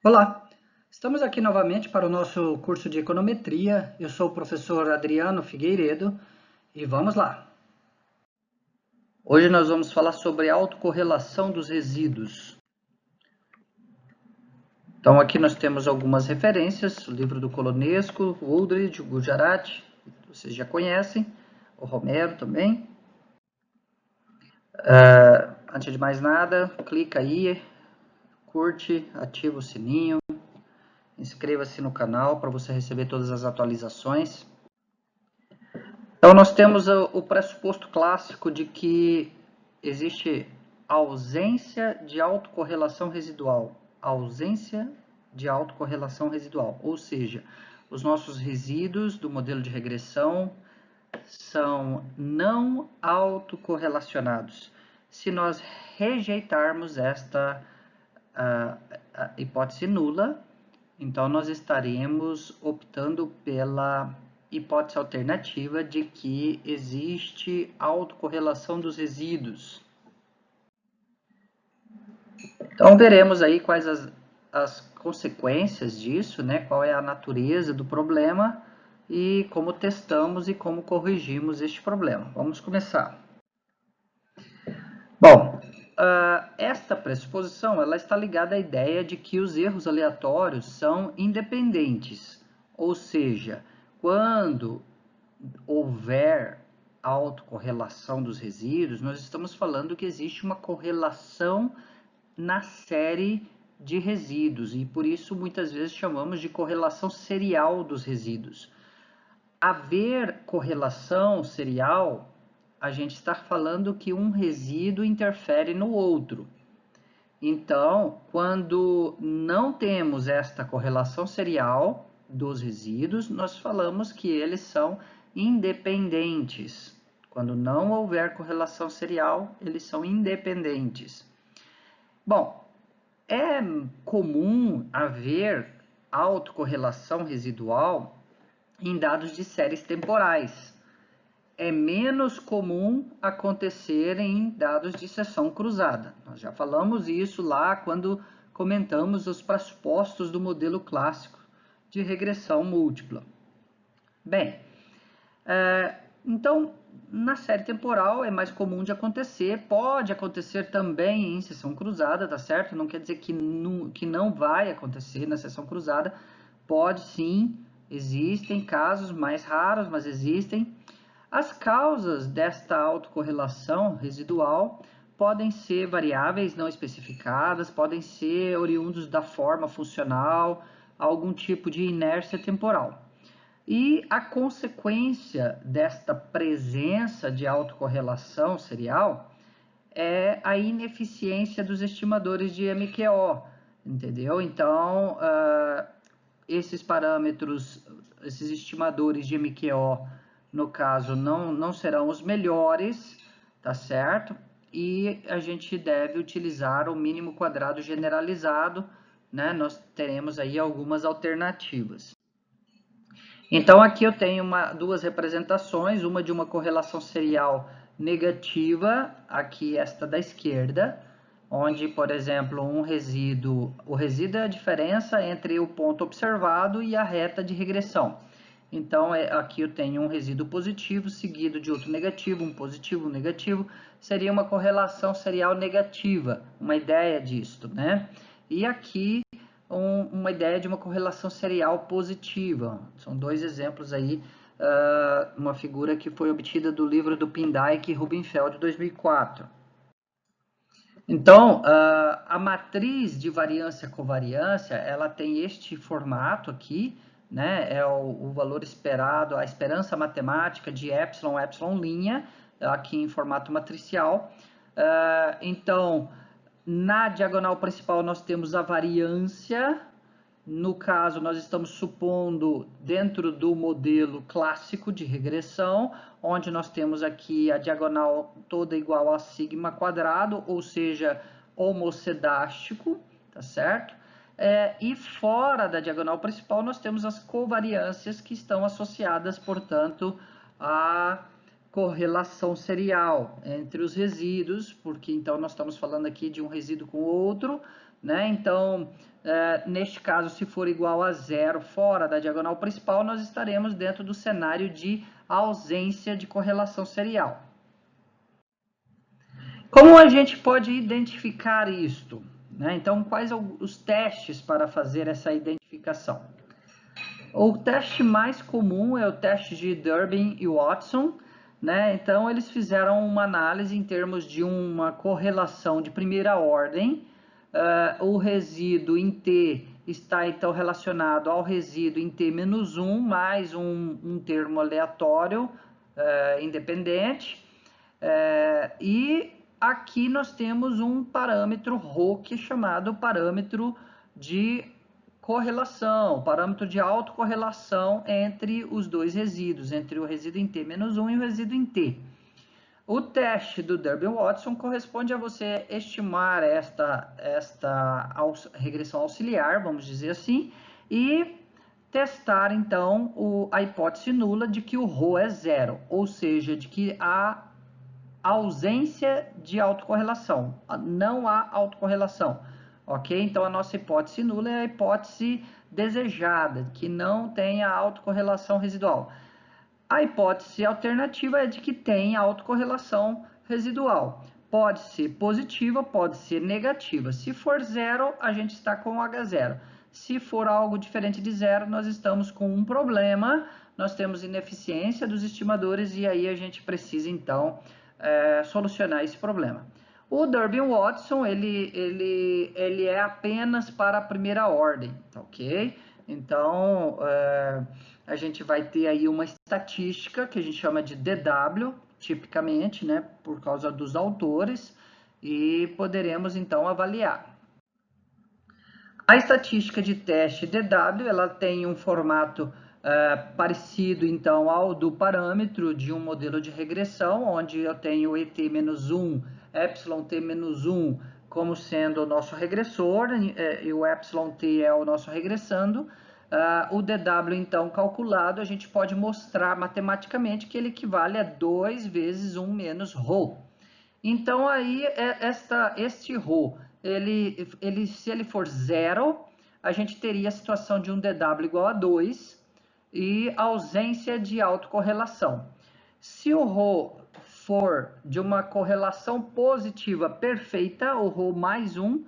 Olá, estamos aqui novamente para o nosso curso de econometria. Eu sou o professor Adriano Figueiredo e vamos lá. Hoje nós vamos falar sobre a autocorrelação dos resíduos. Então aqui nós temos algumas referências, o livro do Colonesco, o Wooldridge, o Gujarat, vocês já conhecem, o Romero também. Antes de mais nada, clica aí, curte, ativa o sininho. Inscreva-se no canal para você receber todas as atualizações. Então, nós temos o pressuposto clássico de que existe ausência de autocorrelação residual. Ausência de autocorrelação residual, ou seja, os nossos resíduos do modelo de regressão são não autocorrelacionados. Se nós rejeitarmos esta hipótese nula, então nós estaremos optando pela hipótese alternativa de que existe autocorrelação dos resíduos. Então veremos aí quais as consequências disso, né? Qual é a natureza do problema e como testamos e como corrigimos este problema. Vamos começar. Bom, esta pressuposição ela está ligada à ideia de que os erros aleatórios são independentes, ou seja, quando houver autocorrelação dos resíduos, nós estamos falando que existe uma correlação na série de resíduos e por isso muitas vezes chamamos de correlação serial dos resíduos. Haver correlação serial, a gente está falando que um resíduo interfere no outro. Então, quando não temos esta correlação serial dos resíduos, nós falamos que eles são independentes. Quando não houver correlação serial, eles são independentes. Bom, é comum haver autocorrelação residual em dados de séries temporais. É menos comum acontecer em dados de seção cruzada. Nós já falamos isso lá quando comentamos os pressupostos do modelo clássico de regressão múltipla. Bem, então, na série temporal é mais comum de acontecer, pode acontecer também em seção cruzada, tá certo? Não quer dizer que não vai acontecer na seção cruzada, pode sim, existem casos mais raros, mas existem. As causas desta autocorrelação residual podem ser variáveis não especificadas, podem ser oriundos da forma funcional, algum tipo de inércia temporal. E a consequência desta presença de autocorrelação serial é a ineficiência dos estimadores de MQO, entendeu? Então, esses parâmetros, esses estimadores de MQO, no caso, não serão os melhores, tá certo? E a gente deve utilizar o mínimo quadrado generalizado, né? Nós teremos aí algumas alternativas. Então, aqui eu tenho duas representações, uma de uma correlação serial negativa, aqui esta da esquerda, onde, por exemplo, o resíduo é a diferença entre o ponto observado e a reta de regressão. Então, aqui eu tenho um resíduo positivo seguido de outro negativo, um positivo, um negativo, seria uma correlação serial negativa, uma ideia disto, né? E aqui uma ideia de uma correlação serial positiva. São dois exemplos aí, uma figura que foi obtida do livro do Pindike e Rubenfeld de 2004. Então, a matriz de variância-covariância, ela tem este formato aqui, né? É o valor esperado, a esperança matemática de epsilon, epsilon', aqui em formato matricial. Então, na diagonal principal nós temos a variância, no caso nós estamos supondo dentro do modelo clássico de regressão, onde nós temos aqui a diagonal toda igual a sigma quadrado, ou seja, homocedástico, tá certo? E fora da diagonal principal nós temos as covariâncias que estão associadas, portanto, a correlação serial entre os resíduos, porque então nós estamos falando aqui de um resíduo com outro, né? Então, neste caso, se for igual a zero fora da diagonal principal, nós estaremos dentro do cenário de ausência de correlação serial. Como a gente pode identificar isto, né? Então, quais são os testes para fazer essa identificação? O teste mais comum é o teste de Durbin e Watson, né? Então, eles fizeram uma análise em termos de uma correlação de primeira ordem. O resíduo em T está, então, relacionado ao resíduo em T-1 mais um termo aleatório independente. E aqui nós temos um parâmetro ρ, que é chamado parâmetro de correlação, parâmetro de autocorrelação entre os dois resíduos, entre o resíduo em T-1 e o resíduo em T. O teste do Durbin-Watson corresponde a você estimar esta regressão auxiliar, vamos dizer assim, e testar, então, a hipótese nula de que o ρ é zero, ou seja, de que há ausência de autocorrelação, não há autocorrelação, ok? Então, a nossa hipótese nula é a hipótese desejada, que não tenha autocorrelação residual. A hipótese alternativa é de que tem autocorrelação residual. Pode ser positiva, pode ser negativa. Se for zero, a gente está com H0. Se for algo diferente de zero, nós estamos com um problema, nós temos ineficiência dos estimadores e aí a gente precisa, então, solucionar esse problema. O Durbin-Watson, ele é apenas para a primeira ordem, ok? Então, a gente vai ter aí uma estatística que a gente chama de DW, tipicamente, né, por causa dos autores, e poderemos, então, avaliar. A estatística de teste DW, ela tem um formato parecido, então, ao do parâmetro de um modelo de regressão, onde eu tenho ET-1, Epsilon-T-1 como sendo o nosso regressor, e o Epsilon-T é o nosso regressando. O DW, então, calculado, a gente pode mostrar matematicamente que ele equivale a 2 vezes 1 menos ρ. Então, aí, este ρ, se ele for zero, a gente teria a situação de um DW igual a 2 e ausência de autocorrelação. Se o ρ for de uma correlação positiva perfeita, o ρ mais 1,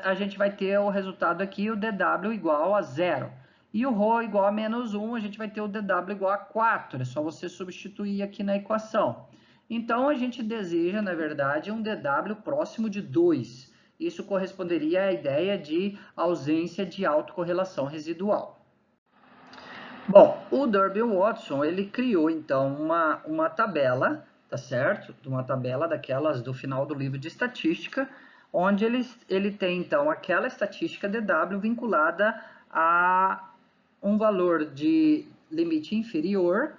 a gente vai ter o resultado aqui, o DW igual a 0. E o ρ igual a menos 1, a gente vai ter o DW igual a 4. É só você substituir aqui na equação. Então, a gente deseja, na verdade, um DW próximo de 2. Isso corresponderia à ideia de ausência de autocorrelação residual. Bom, o Durbin-Watson, ele criou, então, uma tabela, tá certo? Uma tabela daquelas do final do livro de estatística, onde ele tem, então, aquela estatística DW vinculada a um valor de limite inferior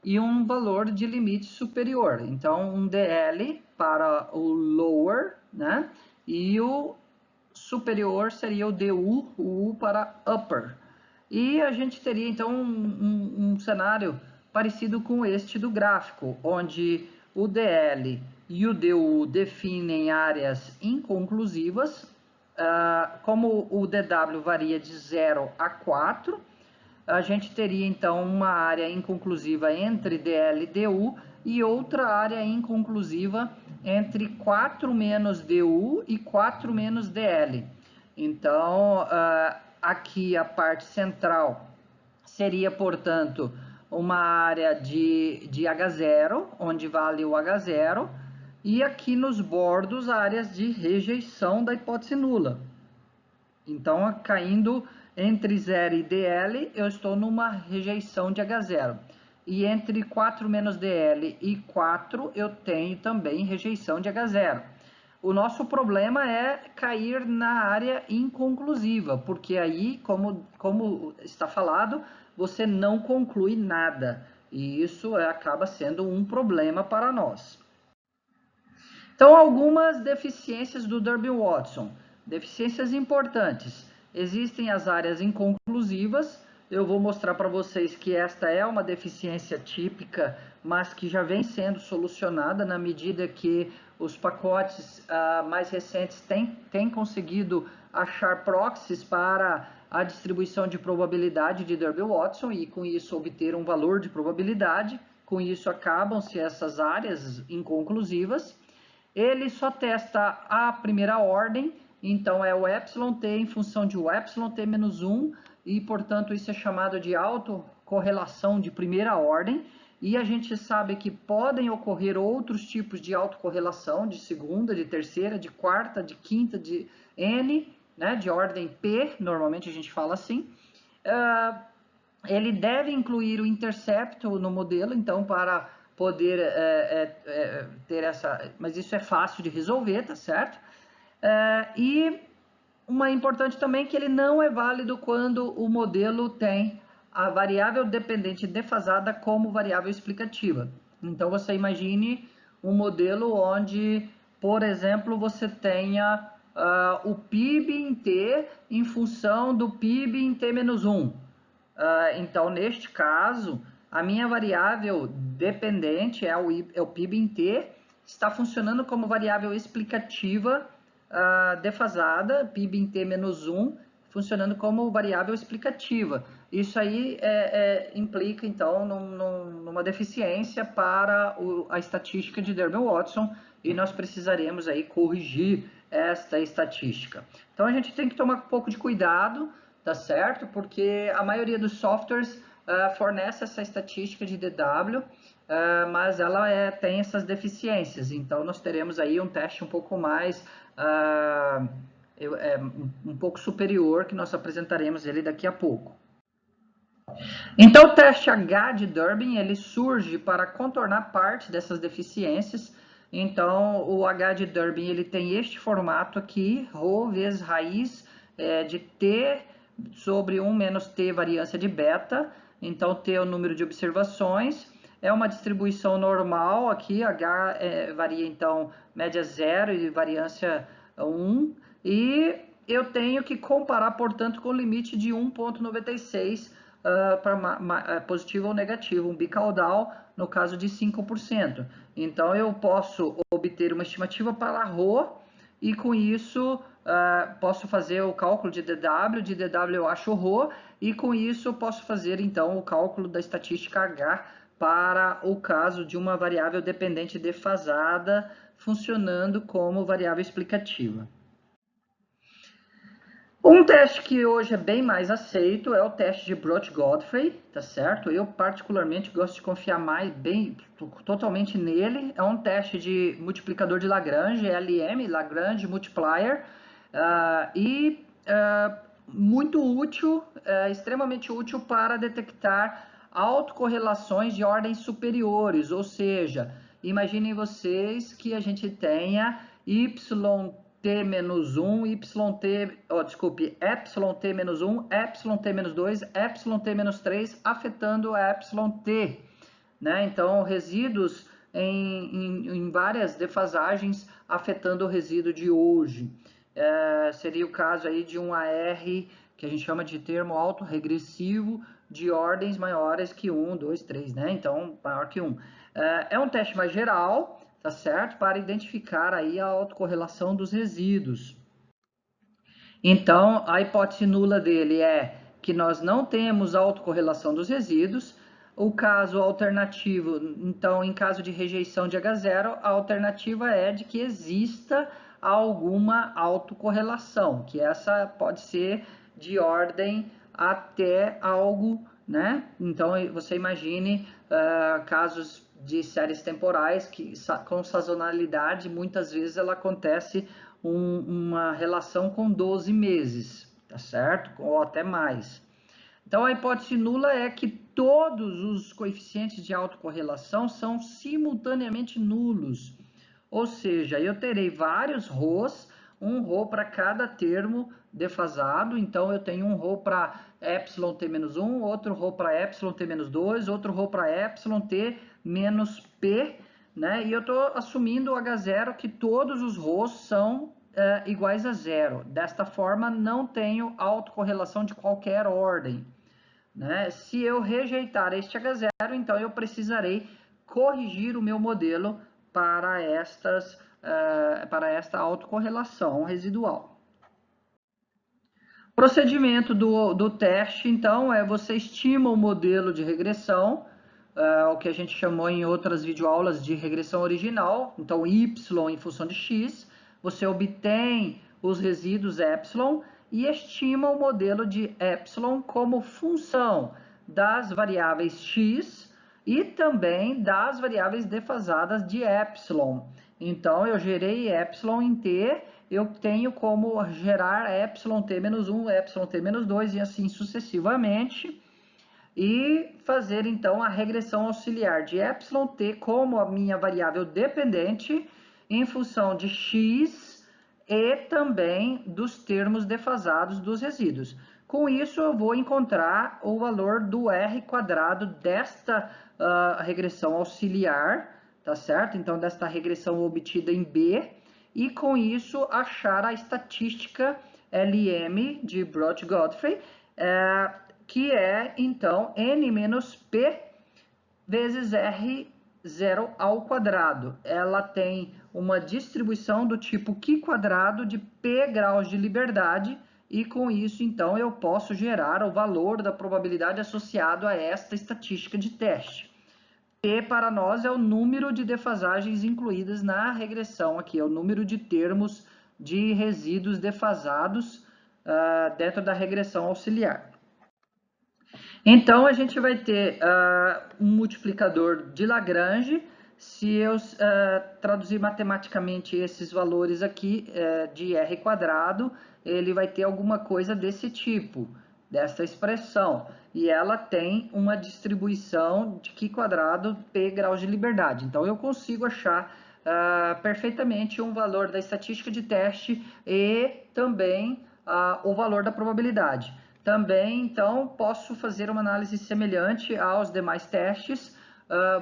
e um valor de limite superior. Então, um DL para o lower, né? E o superior seria o DU, o U para upper. E a gente teria, então, um cenário parecido com este do gráfico, onde o DL e o DU definem áreas inconclusivas. Como o DW varia de 0 a 4, a gente teria, então, uma área inconclusiva entre DL e DU e outra área inconclusiva entre 4 menos DU e 4 menos DL. Então, aqui a parte central seria, portanto, uma área de H0, onde vale o H0, e aqui nos bordos áreas de rejeição da hipótese nula. Então, caindo entre 0 e DL, eu estou numa rejeição de H0. E entre 4 menos DL e 4, eu tenho também rejeição de H0. O nosso problema é cair na área inconclusiva, porque aí, como está falado, você não conclui nada. E isso acaba sendo um problema para nós. Então, algumas deficiências do Durbin-Watson. Deficiências importantes. Existem as áreas inconclusivas. Eu vou mostrar para vocês que esta é uma deficiência típica, mas que já vem sendo solucionada na medida que os pacotes mais recentes têm conseguido achar proxies para a distribuição de probabilidade de Derby-Watson e com isso obter um valor de probabilidade. Com isso acabam-se essas áreas inconclusivas. Ele só testa a primeira ordem, então é o εt em função de o εt menos 1, e portanto isso é chamado de autocorrelação de primeira ordem. E a gente sabe que podem ocorrer outros tipos de autocorrelação, de segunda, de terceira, de quarta, de quinta, de N, né, de ordem P, normalmente a gente fala assim. Ele deve incluir o intercepto no modelo, então, para poder ter essa... Mas isso é fácil de resolver, tá certo? E uma importante também que ele não é válido quando o modelo tem a variável dependente defasada como variável explicativa. Então, você imagine um modelo onde, por exemplo, você tenha o PIB em T em função do PIB em T menos 1. Então, neste caso, a minha variável dependente é o PIB em T, está funcionando como variável explicativa defasada, PIB em T menos 1, funcionando como variável explicativa. Isso aí implica, então, numa deficiência para a estatística de Derby-Watson, e nós precisaremos aí corrigir esta estatística. Então, a gente tem que tomar um pouco de cuidado, tá certo? Porque a maioria dos softwares fornece essa estatística de DW, mas ela tem essas deficiências. Então, nós teremos aí um teste um pouco mais, um pouco superior, que nós apresentaremos ele daqui a pouco. Então, o teste H de Durbin, ele surge para contornar parte dessas deficiências. Então, o H de Durbin, ele tem este formato aqui, ρ vezes raiz de T sobre 1 menos T variância de beta. Então, T é o número de observações. É uma distribuição normal aqui, H varia, então, média 0 e variância 1. E eu tenho que comparar, portanto, com o limite de 1,96 para positivo ou negativo, um bicaudal no caso de 5%. Então, eu posso obter uma estimativa para ρ e com isso posso fazer o cálculo de DW eu acho ρ, e com isso eu posso fazer então o cálculo da estatística H para o caso de uma variável dependente defasada funcionando como variável explicativa. Um teste que hoje é bem mais aceito é o teste de Bloch-Godfrey, tá certo? Eu particularmente gosto de confiar totalmente nele. É um teste de multiplicador de Lagrange, LM, Lagrange Multiplier, muito útil, extremamente útil para detectar autocorrelações de ordens superiores, ou seja, imaginem vocês que a gente tenha T-1, εt-1, εt-2, εt-3 afetando a εt, né? Então, resíduos em várias defasagens afetando o resíduo de hoje. Seria o caso aí de um AR, que a gente chama de termo autorregressivo, de ordens maiores que 1, 2, 3, né? Então, maior que 1. É um teste mais geral, tá certo? Para identificar aí a autocorrelação dos resíduos. Então, a hipótese nula dele é que nós não temos autocorrelação dos resíduos. O caso alternativo, então, em caso de rejeição de H0, a alternativa é de que exista alguma autocorrelação, que essa pode ser de ordem até algo, né? Então, você imagine casos de séries temporais que com sazonalidade, muitas vezes ela acontece uma relação com 12 meses, tá certo? Ou até mais. Então, a hipótese nula é que todos os coeficientes de autocorrelação são simultaneamente nulos. Ou seja, eu terei vários ρs, um ρ para cada termo defasado. Então, eu tenho um ρ para εt-1, outro ρ para εt-2, outro ρ para εt-p, né? E eu estou assumindo o H0 que todos os ρs são iguais a zero. Desta forma, não tenho autocorrelação de qualquer ordem, né? Se eu rejeitar este H0, então eu precisarei corrigir o meu modelo para esta autocorrelação residual. Procedimento do teste, então, você estima o modelo de regressão, o que a gente chamou em outras videoaulas de regressão original, então y em função de x, você obtém os resíduos epsilon e estima o modelo de epsilon como função das variáveis x e também das variáveis defasadas de epsilon. Então, eu gerei epsilon em t, eu tenho como gerar epsilon t menos 1, epsilon t menos 2 e assim sucessivamente. E fazer então a regressão auxiliar de epsilon t como a minha variável dependente em função de x e também dos termos defasados dos resíduos. Com isso, eu vou encontrar o valor do r quadrado desta regressão auxiliar, tá certo? Então, desta regressão obtida em B, e com isso achar a estatística LM de Bloch-Godfrey, que é, então, n menos p vezes R0 ao quadrado. Ela tem uma distribuição do tipo Q quadrado de P graus de liberdade, e com isso, então, eu posso gerar o valor da probabilidade associado a esta estatística de teste. P para nós é o número de defasagens incluídas na regressão aqui, é o número de termos de resíduos defasados dentro da regressão auxiliar. Então, a gente vai ter um multiplicador de Lagrange. Se eu traduzir matematicamente esses valores aqui de R quadrado, ele vai ter alguma coisa desse tipo, dessa expressão. E ela tem uma distribuição de Q quadrado P graus de liberdade. Então, eu consigo achar perfeitamente um valor da estatística de teste e também o valor da probabilidade. Também, então, posso fazer uma análise semelhante aos demais testes,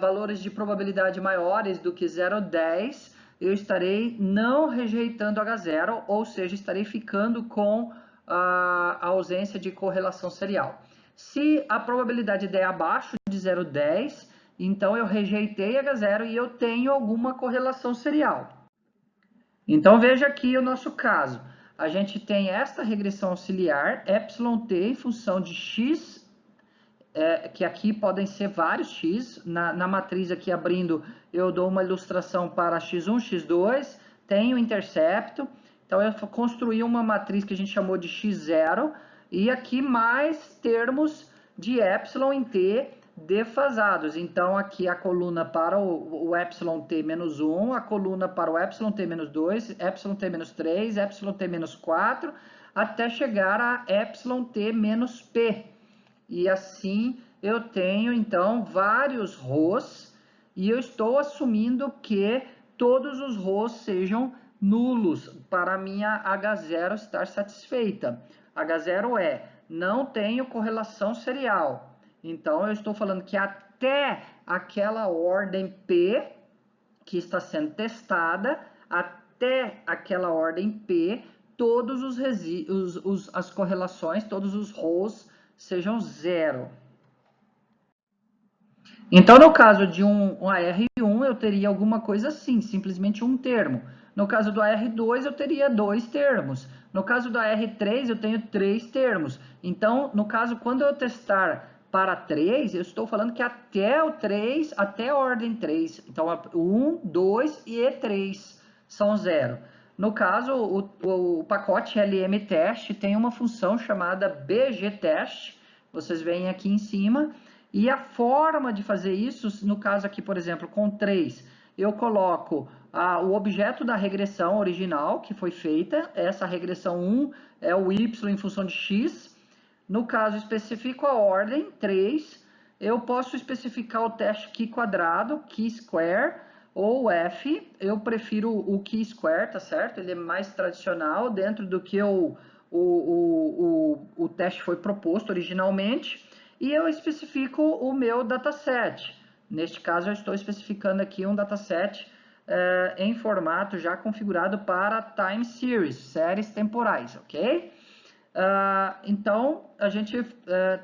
valores de probabilidade maiores do que 0,10, eu estarei não rejeitando H0, ou seja, estarei ficando com a ausência de correlação serial. Se a probabilidade der abaixo de 0,10, então eu rejeitei H0 e eu tenho alguma correlação serial. Então, veja aqui o nosso caso. A gente tem esta regressão auxiliar, epsilon t em função de x, que aqui podem ser vários x. Na matriz aqui abrindo, eu dou uma ilustração para x1, x2, tem o intercepto. Então, eu construí uma matriz que a gente chamou de x0, e aqui mais termos de epsilon em t defasados. Então, aqui a coluna para o epsilon t menos 1, a coluna para o epsilon t menos 2, epsilon t menos 3, epsilon t menos 4, até chegar a epsilon t menos p. E assim eu tenho, então, vários ρs, e eu estou assumindo que todos os ρs sejam nulos para a minha H0 estar satisfeita. H0 não tenho correlação serial. Então, eu estou falando que até aquela ordem P que está sendo testada, até aquela ordem P, todos os resíduos, as correlações, todos os ρs sejam zero. Então, no caso de um AR1, eu teria alguma coisa assim, simplesmente um termo. No caso do AR2, eu teria 2 termos. No caso do AR3, eu tenho 3 termos. Então, no caso, quando eu testar para 3, eu estou falando que até o 3, até a ordem 3. Então, 1, 2 e 3 são 0. No caso, o pacote LM-test tem uma função chamada BG-test. Vocês veem aqui em cima. E a forma de fazer isso, no caso aqui, por exemplo, com 3, eu coloco o objeto da regressão original que foi feita. Essa regressão 1 é o y em função de x. No caso, especifico a ordem, 3. Eu posso especificar o teste Q quadrado, Q square, ou F. Eu prefiro o Q square, tá certo? Ele é mais tradicional dentro do que o teste foi proposto originalmente. E eu especifico o meu dataset. Neste caso, eu estou especificando aqui um dataset em formato já configurado para time series, séries temporais, ok? Então, a gente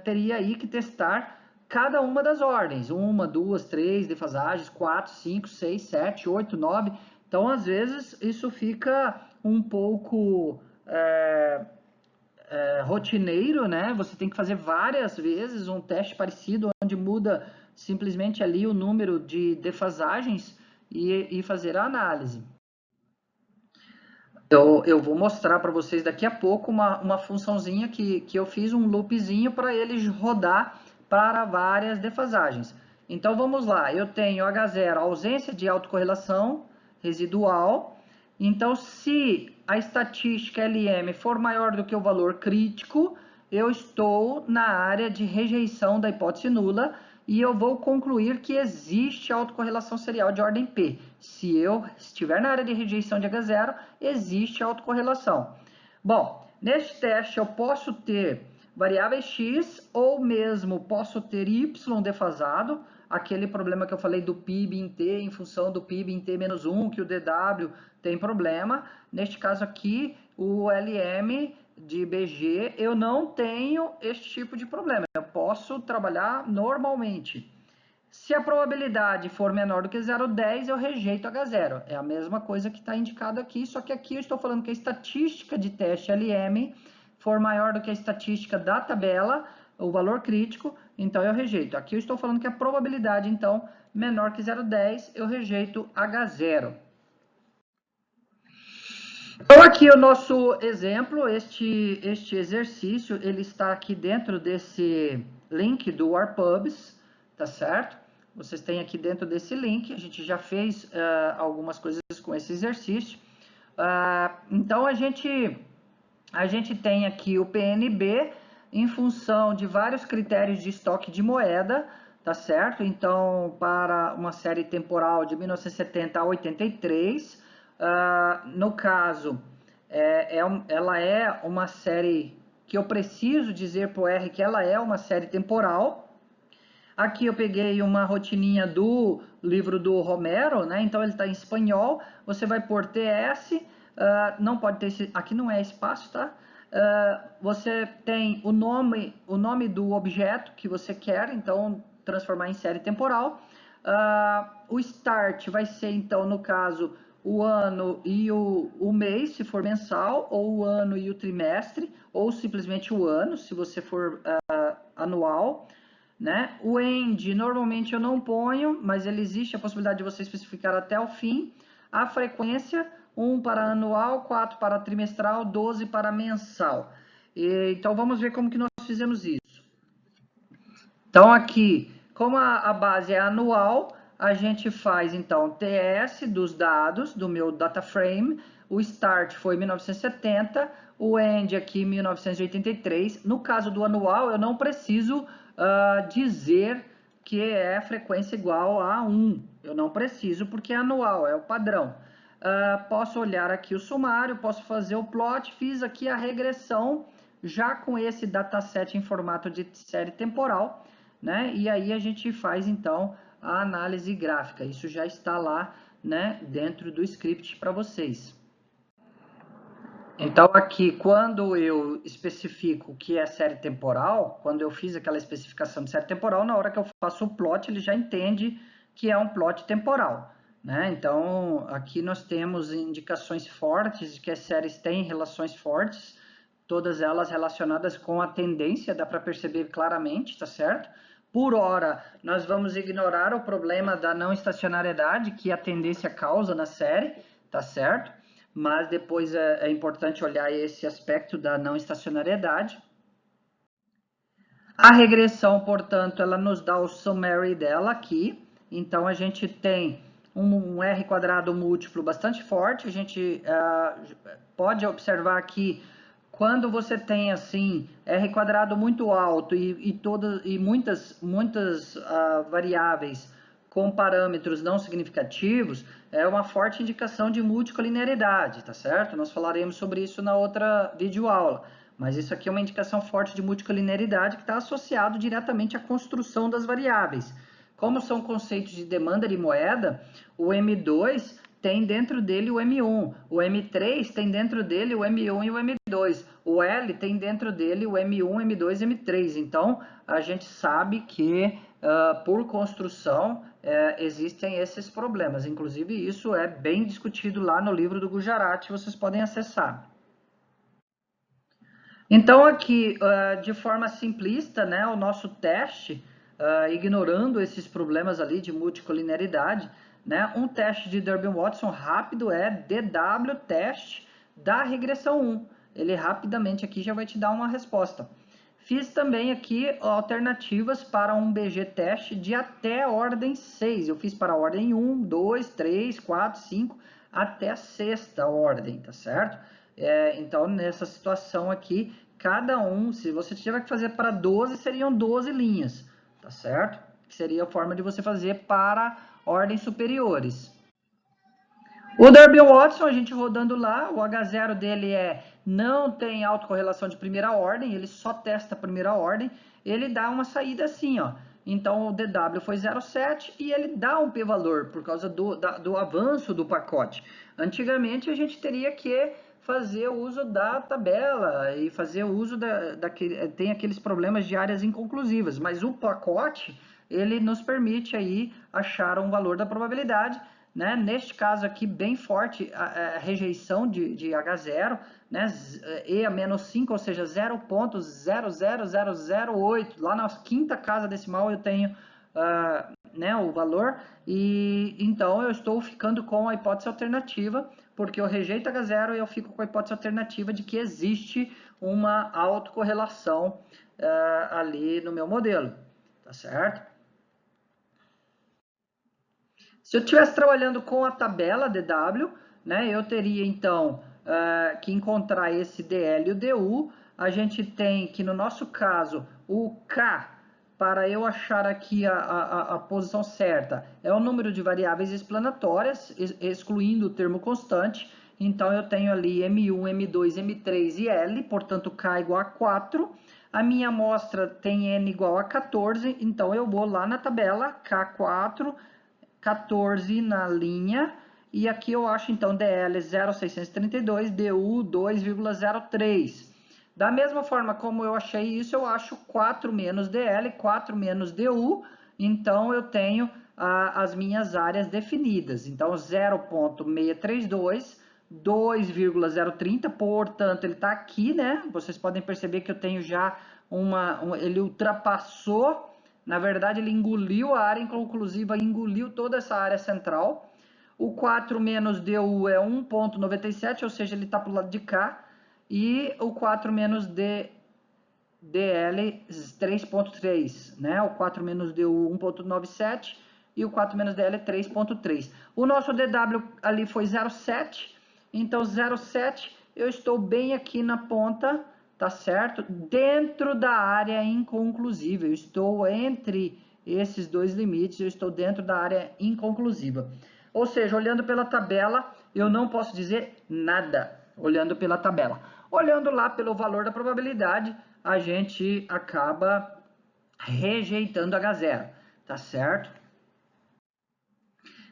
teria aí que testar cada uma das ordens. 1, 2, 3 defasagens, 4, 5, 6, 7, 8, 9. Então, às vezes, isso fica um pouco rotineiro, né? Você tem que fazer várias vezes um teste parecido, onde muda simplesmente ali o número de defasagens e fazer a análise. Eu vou mostrar para vocês daqui a pouco uma funçãozinha que eu fiz um loopzinho para ele rodar para várias defasagens. Então vamos lá, eu tenho H0, ausência de autocorrelação residual. Então se a estatística LM for maior do que o valor crítico, eu estou na área de rejeição da hipótese nula e eu vou concluir que existe autocorrelação serial de ordem P. Se eu estiver na área de rejeição de H0, existe autocorrelação. Bom, neste teste eu posso ter variáveis X ou mesmo posso ter Y defasado, aquele problema que eu falei do PIB em T em função do PIB em T-1, que o DW tem problema. Neste caso aqui, o LM de BG, eu não tenho este tipo de problema. Eu posso trabalhar normalmente. Se a probabilidade for menor do que 0,10, eu rejeito H0. É a mesma coisa que está indicado aqui, só que aqui eu estou falando que a estatística de teste LM for maior do que a estatística da tabela, o valor crítico, então eu rejeito. Aqui eu estou falando que a probabilidade, então, menor que 0,10, eu rejeito H0. Então aqui o nosso exemplo, este exercício, ele está aqui dentro desse link do Warpubs, tá certo? Vocês têm aqui dentro desse link, a gente já fez algumas coisas com esse exercício. Então a gente tem aqui o PNB em função de vários critérios de estoque de moeda, tá certo? Então, para uma série temporal de 1970 a 83, no caso, ela é uma série que eu preciso dizer para o R que ela é uma série temporal. Aqui eu peguei uma rotininha do livro do Romero, né? Então ele está em espanhol. Você vai pôr TS, não pode ter, aqui não é espaço, tá? Você tem o nome do objeto que você quer, então transformar em série temporal. O start vai ser, então, no caso, o ano e o mês, se for mensal, ou o ano e o trimestre, ou simplesmente o ano, se você for anual, né? O end, normalmente eu não ponho, mas ele existe a possibilidade de você especificar até o fim. A frequência, 1 para anual, 4 para trimestral, 12 para mensal. Então, vamos ver como que nós fizemos isso. Então, aqui, como a base é anual, a gente faz, então, TS dos dados, do meu data frame. O start foi 1970, o end aqui 1983. No caso do anual, eu não preciso dizer que é frequência igual a 1. Eu não preciso, porque é anual, é o padrão. Posso olhar aqui o sumário, posso fazer o plot, fiz aqui a regressão, já com esse dataset em formato de série temporal, né? E aí a gente faz, então, a análise gráfica. Isso já está lá, né, dentro do script para vocês. Então, aqui, quando eu especifico o que é série temporal, quando eu fiz aquela especificação de série temporal, na hora que eu faço o plot, ele já entende que é um plot temporal, né? Então, aqui nós temos indicações fortes de que as séries têm relações fortes, todas elas relacionadas com a tendência, dá para perceber claramente, tá certo? Por hora, nós vamos ignorar o problema da não estacionariedade que a tendência causa na série, tá certo? Mas depois é importante olhar esse aspecto da não estacionariedade. A regressão, portanto, ela nos dá o summary dela aqui. Então, a gente tem um R quadrado múltiplo bastante forte. A gente pode observar aqui, quando você tem assim R quadrado muito alto e muitas variáveis com parâmetros não significativos, é uma forte indicação de multicolinearidade, tá certo? Nós falaremos sobre isso na outra videoaula, mas isso aqui é uma indicação forte de multicolinearidade que está associado diretamente à construção das variáveis. Como são conceitos de demanda de moeda, o M2 tem dentro dele o M1, o M3 tem dentro dele o M1 e o M2, o L tem dentro dele o M1, M2 e M3. Então, a gente sabe que, por construção, existem esses problemas. Inclusive, isso é bem discutido lá no livro do Gujarati, vocês podem acessar. Então, aqui, de forma simplista, né, o nosso teste, ignorando esses problemas ali de multicolinearidade, né, um teste de Durbin-Watson rápido é DW teste da regressão 1. Ele rapidamente aqui já vai te dar uma resposta. Fiz também aqui alternativas para um BG teste de até a ordem 6. Eu fiz para a ordem 1, 2, 3, 4, 5, até a sexta ordem, tá certo? Então, nessa situação aqui, cada um, se você tiver que fazer para 12, seriam 12 linhas, tá certo? Que seria a forma de você fazer para ordens superiores. O Durbin-Watson, a gente rodando lá, o H0 dele não tem autocorrelação de primeira ordem, ele só testa a primeira ordem, ele dá uma saída assim, ó. Então, o DW foi 0,7 e ele dá um p-valor por causa do avanço do pacote. Antigamente, a gente teria que fazer o uso da tabela e fazer o uso tem aqueles problemas de áreas inconclusivas, mas o pacote, ele nos permite aí achar um valor da probabilidade, né? Neste caso aqui, bem forte a rejeição de H0, né? E a menos 5, ou seja, 0,00008. Lá na quinta casa decimal eu tenho né, o valor, e então eu estou ficando com a hipótese alternativa, porque eu rejeito H0 e eu fico com a hipótese alternativa de que existe uma autocorrelação ali no meu modelo, tá certo? Se eu estivesse trabalhando com a tabela DW, né, eu teria então que encontrar esse DL e o DU. A gente tem que, no nosso caso, o K, para eu achar aqui a posição certa, é o número de variáveis explanatórias, excluindo o termo constante. Então, eu tenho ali M1, M2, M3 e L, portanto, K igual a 4. A minha amostra tem N igual a 14, então eu vou lá na tabela, K4, 14 na linha, e aqui eu acho então DL 0,632, DU 2,03. Da mesma forma como eu achei isso, eu acho 4 menos DL, 4 menos DU, então eu tenho as minhas áreas definidas. Então 0,632, 2,030, portanto ele está aqui, né? Vocês podem perceber que eu tenho já ele ultrapassou. Na verdade, ele engoliu a área inconclusiva, engoliu toda essa área central. O 4 menos DU é 1,97, ou seja, ele está para o lado de cá. E o 4 menos DL 3,3, né? O 4 menos DU 1,97 e o 4 menos DL 3,3. O nosso DW ali foi 0,7, então 0,7 eu estou bem aqui na ponta, tá certo? Dentro da área inconclusiva, eu estou entre esses dois limites, eu estou dentro da área inconclusiva. Ou seja, olhando pela tabela, eu não posso dizer nada, olhando pela tabela. Olhando lá pelo valor da probabilidade, a gente acaba rejeitando H0, tá certo?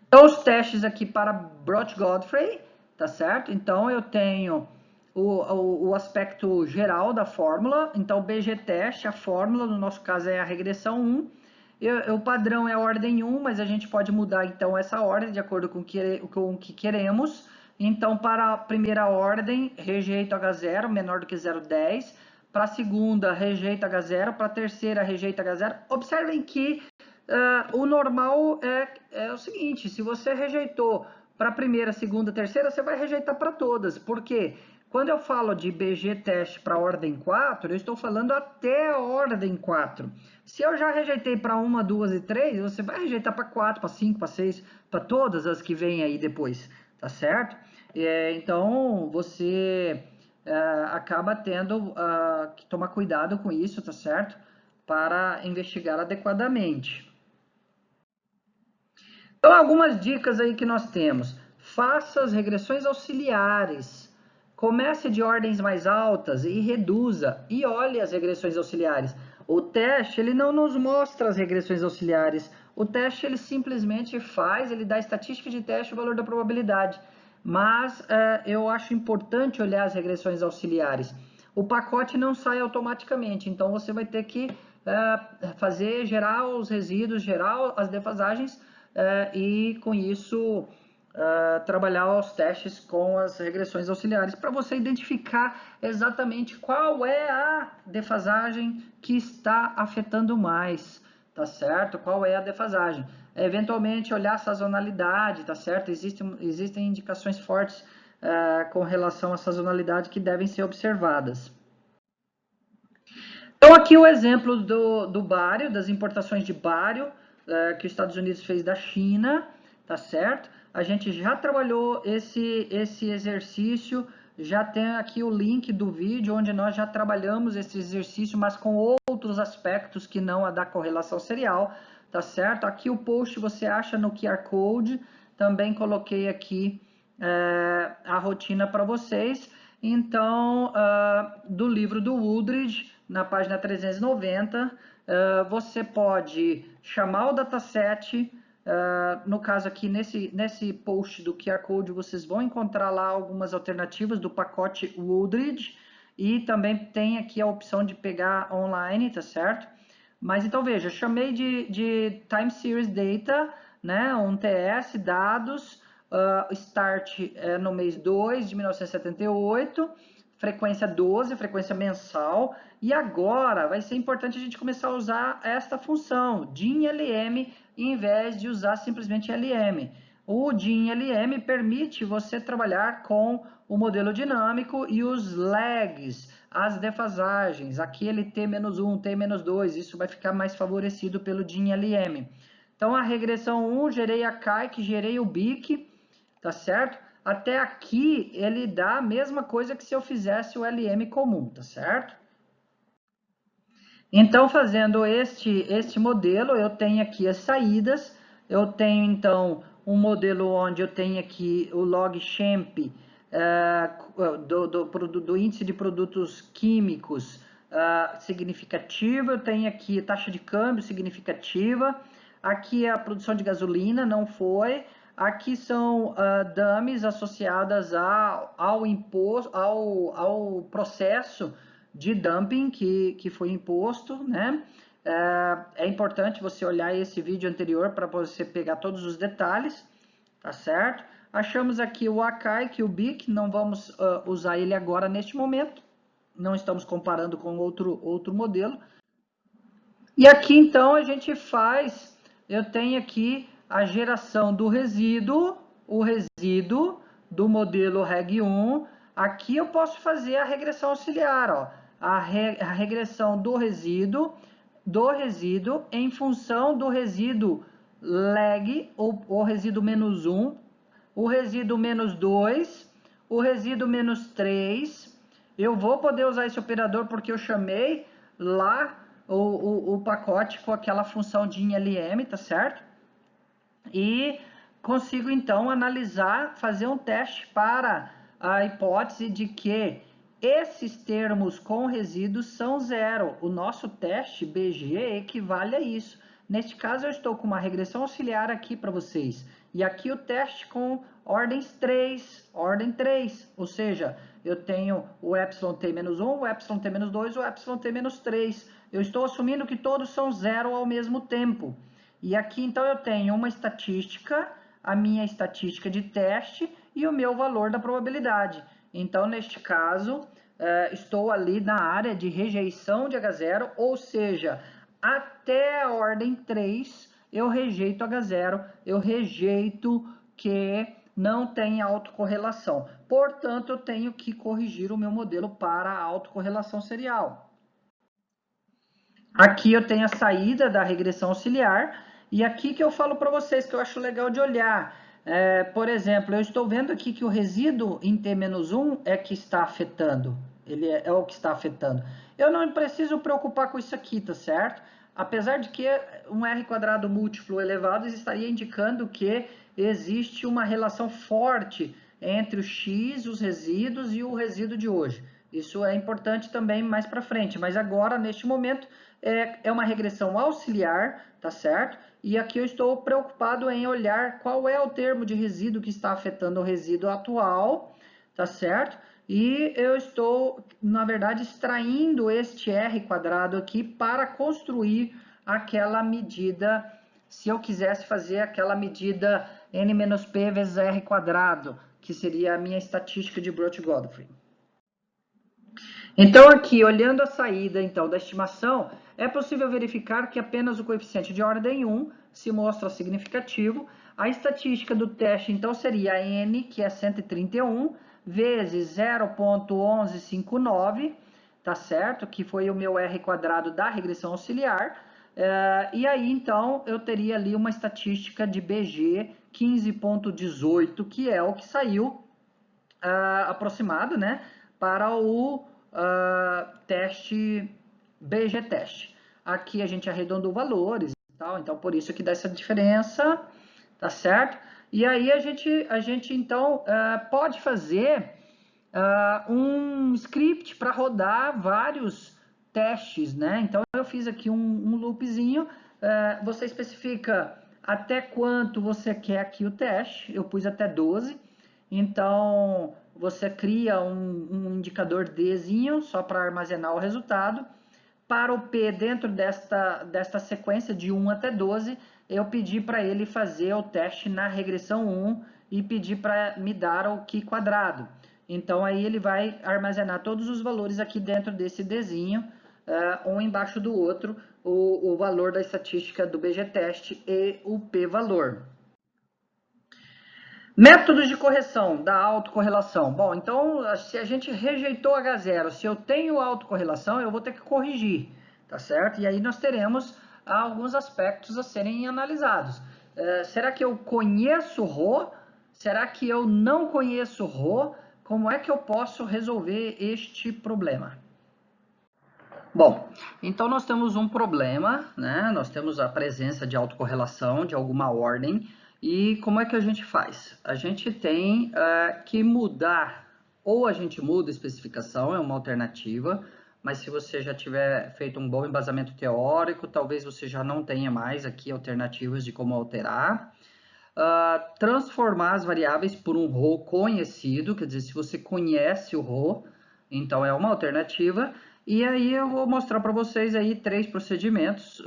Então, os testes aqui para Bloch-Godfrey, tá certo? Então, eu tenho o aspecto geral da fórmula. Então, o BG teste, a fórmula, no nosso caso, é a regressão 1. O padrão é a ordem 1, mas a gente pode mudar, então, essa ordem de acordo com o que queremos. Então, para a primeira ordem, rejeito H0, menor do que 0,10. Para a segunda, rejeito H0. Para a terceira, rejeito H0. Observem que o normal é o seguinte, se você rejeitou para a primeira, segunda, terceira, você vai rejeitar para todas. Por quê? Quando eu falo de BG teste para a ordem 4, eu estou falando até a ordem 4. Se eu já rejeitei para 1, 2 e 3, você vai rejeitar para 4, para 5, para 6, para todas as que vêm aí depois, tá certo? Então, você acaba tendo que tomar cuidado com isso, tá certo? Para investigar adequadamente. Então, algumas dicas aí que nós temos. Faça as regressões auxiliares. Comece de ordens mais altas e reduza. E olhe as regressões auxiliares. O teste, ele não nos mostra as regressões auxiliares. O teste, ele simplesmente faz, ele dá estatística de teste e o valor da probabilidade. Mas eu acho importante olhar as regressões auxiliares. O pacote não sai automaticamente, então você vai ter que gerar os resíduos, gerar as defasagens, e com isso trabalhar os testes com as regressões auxiliares para você identificar exatamente qual é a defasagem que está afetando mais, tá certo? Qual é a defasagem? Eventualmente olhar a sazonalidade, tá certo? Existem indicações fortes com relação à sazonalidade que devem ser observadas. Então aqui o exemplo do bário, das importações de bário que os Estados Unidos fez da China, tá certo? A gente já trabalhou esse exercício, já tem aqui o link do vídeo onde nós já trabalhamos esse exercício, mas com outros aspectos que não a da correlação serial, tá certo? Aqui o post você acha no QR Code, também coloquei aqui a rotina para vocês. Então, do livro do Woodridge, na página 390, você pode chamar o dataset. No caso aqui, nesse post do QR Code, vocês vão encontrar lá algumas alternativas do pacote Woodridge. E também tem aqui a opção de pegar online, tá certo? Mas então veja, chamei de Time Series Data, né, um TS, dados, start no mês 2 de 1978, frequência 12, frequência mensal, e agora vai ser importante a gente começar a usar esta função, DIN-LM, em vez de usar simplesmente LM. O DIN-LM permite você trabalhar com o modelo dinâmico e os lags, as defasagens, aquele T-1, T-2, isso vai ficar mais favorecido pelo DIN-LM. Então, a regressão 1, gerei a CAIC, gerei o BIC, tá certo? Até aqui, ele dá a mesma coisa que se eu fizesse o LM comum, tá certo? Então, fazendo este modelo, eu tenho aqui as saídas, eu tenho, então, um modelo onde eu tenho aqui o log Champ do índice de produtos químicos significativo, eu tenho aqui taxa de câmbio significativa, aqui é a produção de gasolina, não foi, aqui são dummies associadas ao imposto, ao processo de dumping que foi imposto, né? É importante você olhar esse vídeo anterior para você pegar todos os detalhes, tá certo? Achamos aqui o Akai e o BIC, não vamos usar ele agora neste momento, não estamos comparando com outro modelo. E aqui então a gente faz, eu tenho aqui a geração do resíduo, o resíduo do modelo Reg 1. Aqui eu posso fazer a regressão auxiliar, ó, a regressão do resíduo em função do resíduo lag, ou o resíduo menos 1, o resíduo menos 2, o resíduo menos 3. Eu vou poder usar esse operador porque eu chamei lá o pacote com aquela função de INLM, tá certo? E consigo então analisar, fazer um teste para a hipótese de que esses termos com resíduos são zero. O nosso teste BG equivale a isso. Neste caso, eu estou com uma regressão auxiliar aqui para vocês. E aqui o teste com ordens 3, ordem 3. Ou seja, eu tenho o εt-1, o εt-2, o εt-3. Eu estou assumindo que todos são zero ao mesmo tempo. E aqui, então, eu tenho uma estatística, a minha estatística de teste e o meu valor da probabilidade. Então, neste caso, estou ali na área de rejeição de H0, ou seja, até a ordem 3, eu rejeito H0, eu rejeito que não tem autocorrelação. Portanto, eu tenho que corrigir o meu modelo para a autocorrelação serial. Aqui eu tenho a saída da regressão auxiliar, e aqui que eu falo para vocês que eu acho legal de olhar. Por exemplo, eu estou vendo aqui que o resíduo em T-1 é que está afetando. Ele é o que está afetando. Eu não preciso preocupar com isso aqui, tá certo? Apesar de que um R² múltiplo elevado estaria indicando que existe uma relação forte entre o X, os resíduos e o resíduo de hoje. Isso é importante também mais para frente, mas agora, neste momento, é uma regressão auxiliar, tá certo? E aqui eu estou preocupado em olhar qual é o termo de resíduo que está afetando o resíduo atual, tá certo? E eu estou, na verdade, extraindo este R² aqui para construir aquela medida, se eu quisesse fazer aquela medida N menos P vezes R quadrado, que seria a minha estatística de Breuch-Godfrey. Então, aqui, olhando a saída então, da estimação, é possível verificar que apenas o coeficiente de ordem 1 se mostra significativo. A estatística do teste, então, seria N, que é 131, vezes 0,1159, tá certo? Que foi o meu R quadrado da regressão auxiliar. E aí, então, eu teria ali uma estatística de BG 15,18, que é o que saiu aproximado, né, para o teste BG teste. Aqui a gente arredondou valores e tal, então por isso que dá essa diferença, tá certo? E aí a gente então pode fazer um script para rodar vários testes, né? Então eu fiz aqui um loopzinho, você especifica até quanto você quer aqui o teste, eu pus até 12, então você cria um indicador Dzinho só para armazenar o resultado. Para o P, dentro desta sequência de 1 até 12, eu pedi para ele fazer o teste na regressão 1 e pedi para me dar o Q quadrado. Então, aí ele vai armazenar todos os valores aqui dentro desse Dzinho, um embaixo do outro, o valor da estatística do BG-teste e o P-valor. Métodos de correção da autocorrelação. Bom, então, se a gente rejeitou H0, se eu tenho autocorrelação, eu vou ter que corrigir, tá certo? E aí nós teremos alguns aspectos a serem analisados. Será que eu conheço Rho? Será que eu não conheço Rho? Como é que eu posso resolver este problema? Bom, então nós temos um problema, né? Nós temos a presença de autocorrelação de alguma ordem. E como é que a gente faz? A gente tem que mudar, ou a gente muda a especificação, é uma alternativa, mas se você já tiver feito um bom embasamento teórico, talvez você já não tenha mais aqui alternativas de como alterar. Transformar as variáveis por um Rho conhecido, quer dizer, se você conhece o Rho, então é uma alternativa. E aí eu vou mostrar para vocês aí 3 procedimentos,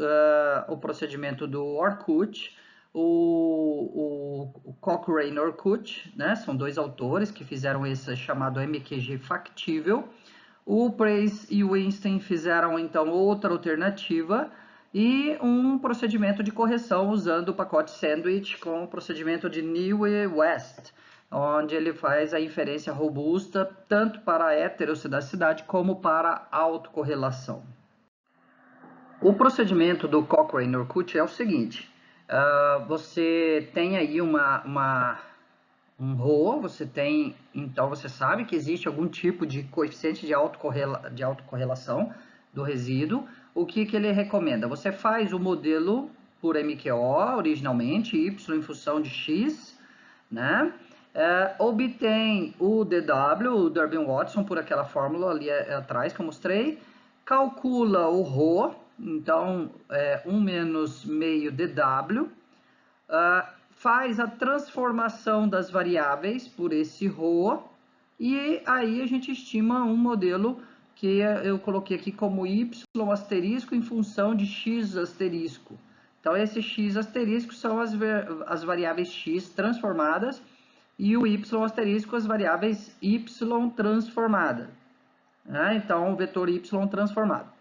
o procedimento do Orkut, o Cochrane Orkut, né? São 2 autores que fizeram esse chamado MQG factível. O Preis e o Einstein fizeram então outra alternativa e um procedimento de correção usando o pacote Sandwich com o procedimento de Newey-West, onde ele faz a inferência robusta tanto para a heterocidacidade como para a autocorrelação. O procedimento do Cochrane-Orkut é o seguinte, você tem aí um Rho, você tem, então você sabe que existe algum tipo de coeficiente de autocorrelação do resíduo. O que ele recomenda? Você faz o modelo por MQO originalmente, y em função de x, né? Obtém o DW, o Durbin-Watson, por aquela fórmula ali atrás que eu mostrei, calcula o Rho, então 1 menos meio DW, faz a transformação das variáveis por esse Rho, e aí a gente estima um modelo que eu coloquei aqui como y asterisco em função de x asterisco. Então, esse x asterisco são as variáveis x transformadas e o y asterisco as variáveis y transformadas. Né? Então, o vetor y transformado.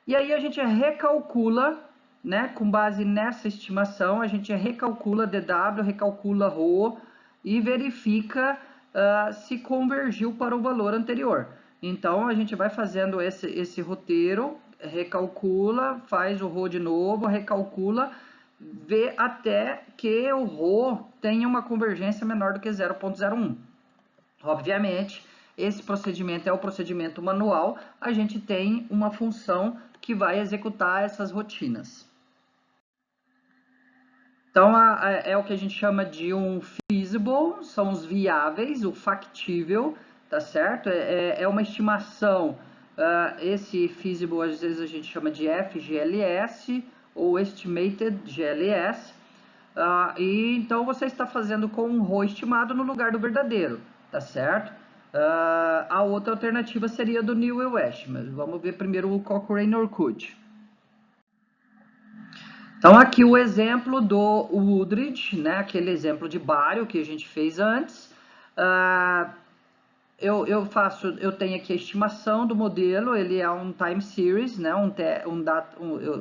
E aí a gente recalcula, né, com base nessa estimação, a gente recalcula DW, recalcula Rho e verifica se convergiu para o valor anterior. Então, a gente vai fazendo esse roteiro, recalcula, faz o Rho de novo, recalcula, vê até que o Rho tenha uma convergência menor do que 0,01. Obviamente, esse procedimento é o procedimento manual, a gente tem uma função que vai executar essas rotinas. Então, é o que a gente chama de um feasible, são os viáveis, o factível, tá certo? É uma estimação, esse feasible às vezes a gente chama de FGLS ou Estimated GLS, e então você está fazendo com um Rho estimado no lugar do verdadeiro, tá certo? A outra alternativa seria do Newey-West, mas vamos ver primeiro o Cochrane-Orkut. Então, aqui o exemplo do Woodridge, né, aquele exemplo de bário que a gente fez antes. Eu tenho aqui a estimação do modelo, ele é um time series, né,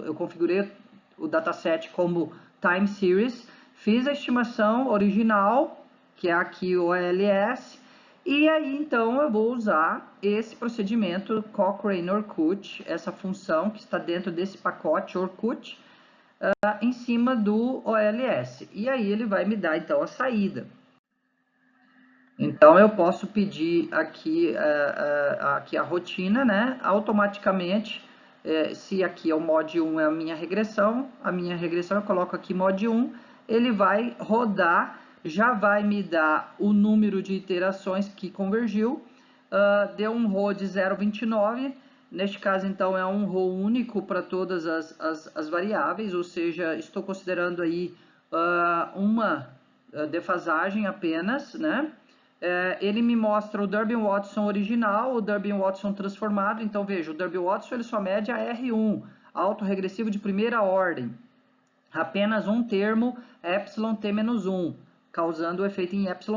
eu configurei o dataset como time series, fiz a estimação original, que é aqui o OLS, e aí então eu vou usar esse procedimento Cochrane-Orkut, essa função que está dentro desse pacote Orkut, em cima do OLS. E aí ele vai me dar então a saída. Então eu posso pedir aqui a rotina, né? Automaticamente, se aqui é o mod 1 é a minha regressão eu coloco aqui mod 1, ele vai rodar, já vai me dar o número de iterações que convergiu, deu um row de 0,29, neste caso então é um row único para todas as variáveis, ou seja, estou considerando aí uma defasagem apenas, né? Ele me mostra o Durbin-Watson original, o Durbin-Watson transformado. Então, veja, o Durbin-Watson ele só mede a R1, autorregressivo de primeira ordem. Apenas um termo, εt-1, causando o efeito em εt.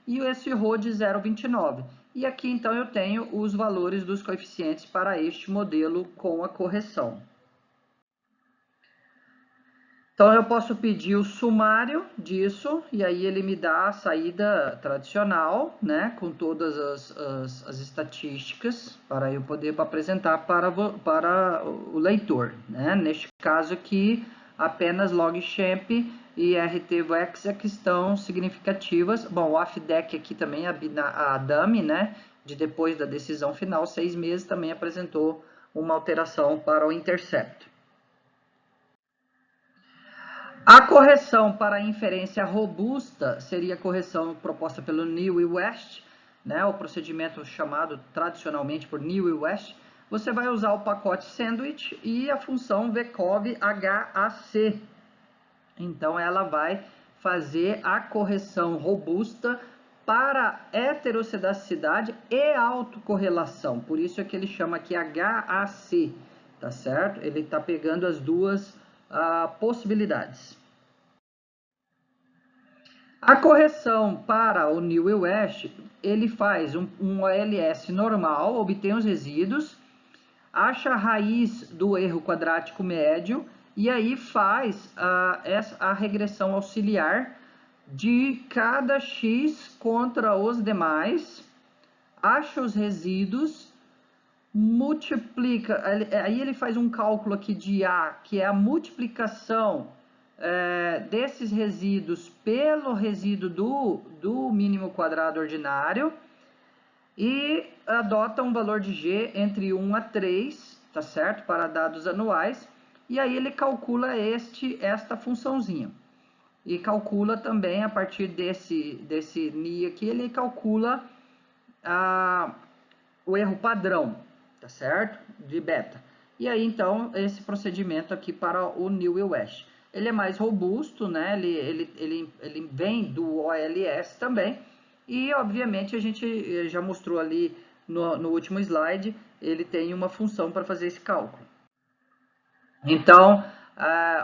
E esse ρ de 0,29. E aqui, então, eu tenho os valores dos coeficientes para este modelo com a correção. Então, eu posso pedir o sumário disso, e aí ele me dá a saída tradicional, né, com todas as estatísticas, para eu poder apresentar para o leitor. Né? Neste caso aqui, apenas logchamp e rtvex é que estão significativas. Bom, o AFDEC aqui também, a dummy, né, de depois da decisão final, 6 meses, também apresentou uma alteração para o intercept. A correção para a inferência robusta seria a correção proposta pelo New e West, né, o procedimento chamado tradicionalmente por New e West. Você vai usar o pacote sandwich e a função vcov HAC. Então, ela vai fazer a correção robusta para heterossedacidade e autocorrelação. Por isso é que ele chama aqui HAC, tá certo? Ele está pegando as duas possibilidades. A correção para o New e West, ele faz um OLS normal, obtém os resíduos, acha a raiz do erro quadrático médio e aí faz a regressão auxiliar de cada x contra os demais, acha os resíduos, multiplica, aí ele faz um cálculo aqui de A, que é a multiplicação desses resíduos pelo resíduo do mínimo quadrado ordinário e adota um valor de G entre 1 a 3, tá certo? Para dados anuais. E aí ele calcula esta funçãozinha. E calcula também, a partir desse NI aqui, ele calcula o erro padrão, tá certo? De beta. E aí, então, esse procedimento aqui para o New e West. Ele é mais robusto, né? Ele vem do OLS também. E, obviamente, a gente já mostrou ali no último slide, ele tem uma função para fazer esse cálculo. Então,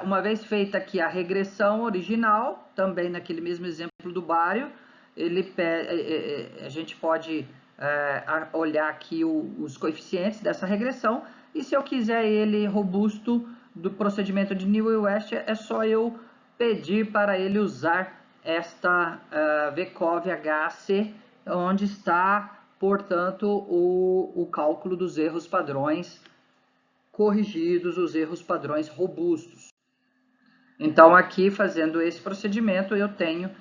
uma vez feita aqui a regressão original, também naquele mesmo exemplo do bário, a gente pode olhar aqui os coeficientes dessa regressão, e se eu quiser ele robusto do procedimento de New e West, é só eu pedir para ele usar esta vcov HAC, onde está, portanto, o cálculo dos erros padrões corrigidos, os erros padrões robustos. Então, aqui, fazendo esse procedimento, eu tenho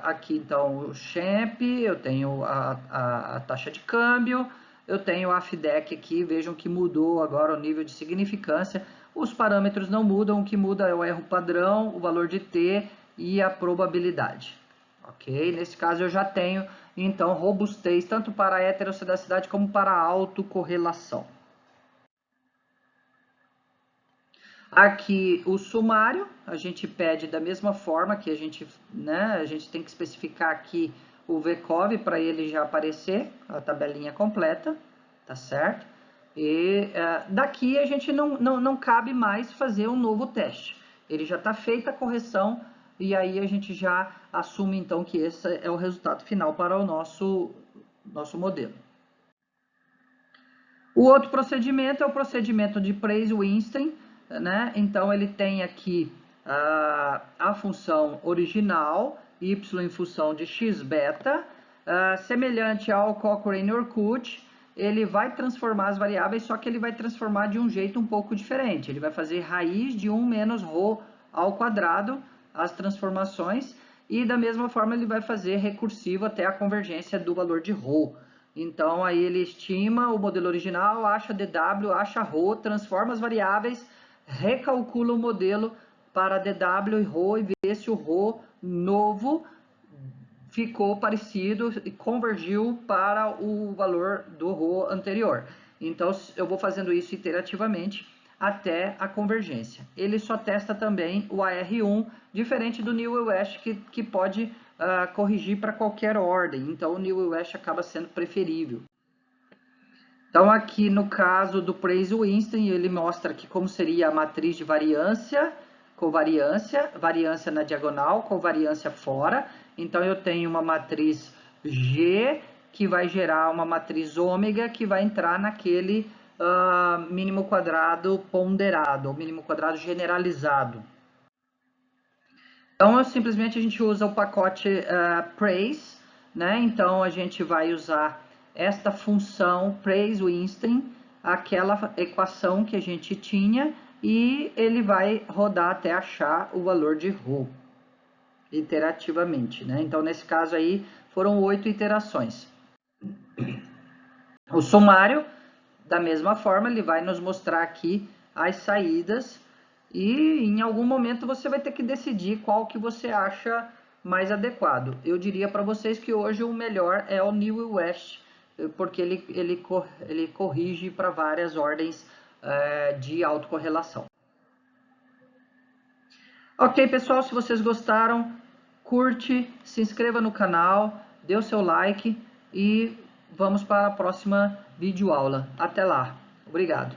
aqui, então, o champ, eu tenho a taxa de câmbio, eu tenho a AFDEC aqui, vejam que mudou agora o nível de significância. Os parâmetros não mudam, o que muda é o erro padrão, o valor de T e a probabilidade. Ok? Nesse caso, eu já tenho, então, robustez tanto para a heterossedacidade como para a autocorrelação. Aqui o sumário, a gente pede da mesma forma que a gente tem que especificar aqui o vcov para ele já aparecer, a tabelinha completa, tá certo? E daqui a gente não cabe mais fazer um novo teste. Ele já está feita a correção e aí a gente já assume então que esse é o resultado final para o nosso modelo. O outro procedimento é o procedimento de Preis-Weinstein, né? Então ele tem aqui a função original, y em função de x beta, semelhante ao Cochrane-Orkut. Ele vai transformar as variáveis, só que ele vai transformar de um jeito um pouco diferente. Ele vai fazer raiz de 1 menos ρ ao quadrado, as transformações, e da mesma forma ele vai fazer recursivo até a convergência do valor de ρ. Então aí ele estima o modelo original, acha dw, acha ρ, transforma as variáveis, recalcula o modelo para dw e ρ e vê se o ρ novo ficou parecido e convergiu para o valor do ρ anterior. Então, eu vou fazendo isso iterativamente até a convergência. Ele só testa também o AR1, diferente do Newell West, que pode corrigir para qualquer ordem. Então, o Newell West acaba sendo preferível. Então, aqui no caso do Preis-Weinstein, ele mostra aqui como seria a matriz de variância, covariância, variância na diagonal, covariância fora. Então, eu tenho uma matriz G, que vai gerar uma matriz ômega, que vai entrar naquele mínimo quadrado ponderado, ou mínimo quadrado generalizado. Então, simplesmente a gente usa o pacote Preis, né? Então, a gente vai usar esta função Preis-Weinstein, aquela equação que a gente tinha, e ele vai rodar até achar o valor de ρ, iterativamente, né? Então, nesse caso aí, foram 8 iterações. O sumário, da mesma forma, ele vai nos mostrar aqui as saídas e em algum momento você vai ter que decidir qual que você acha mais adequado. Eu diria para vocês que hoje o melhor é o Newell West, porque ele corrige para várias ordens de autocorrelação. Ok, pessoal, se vocês gostaram, curte, se inscreva no canal, dê o seu like e vamos para a próxima videoaula. Até lá. Obrigado.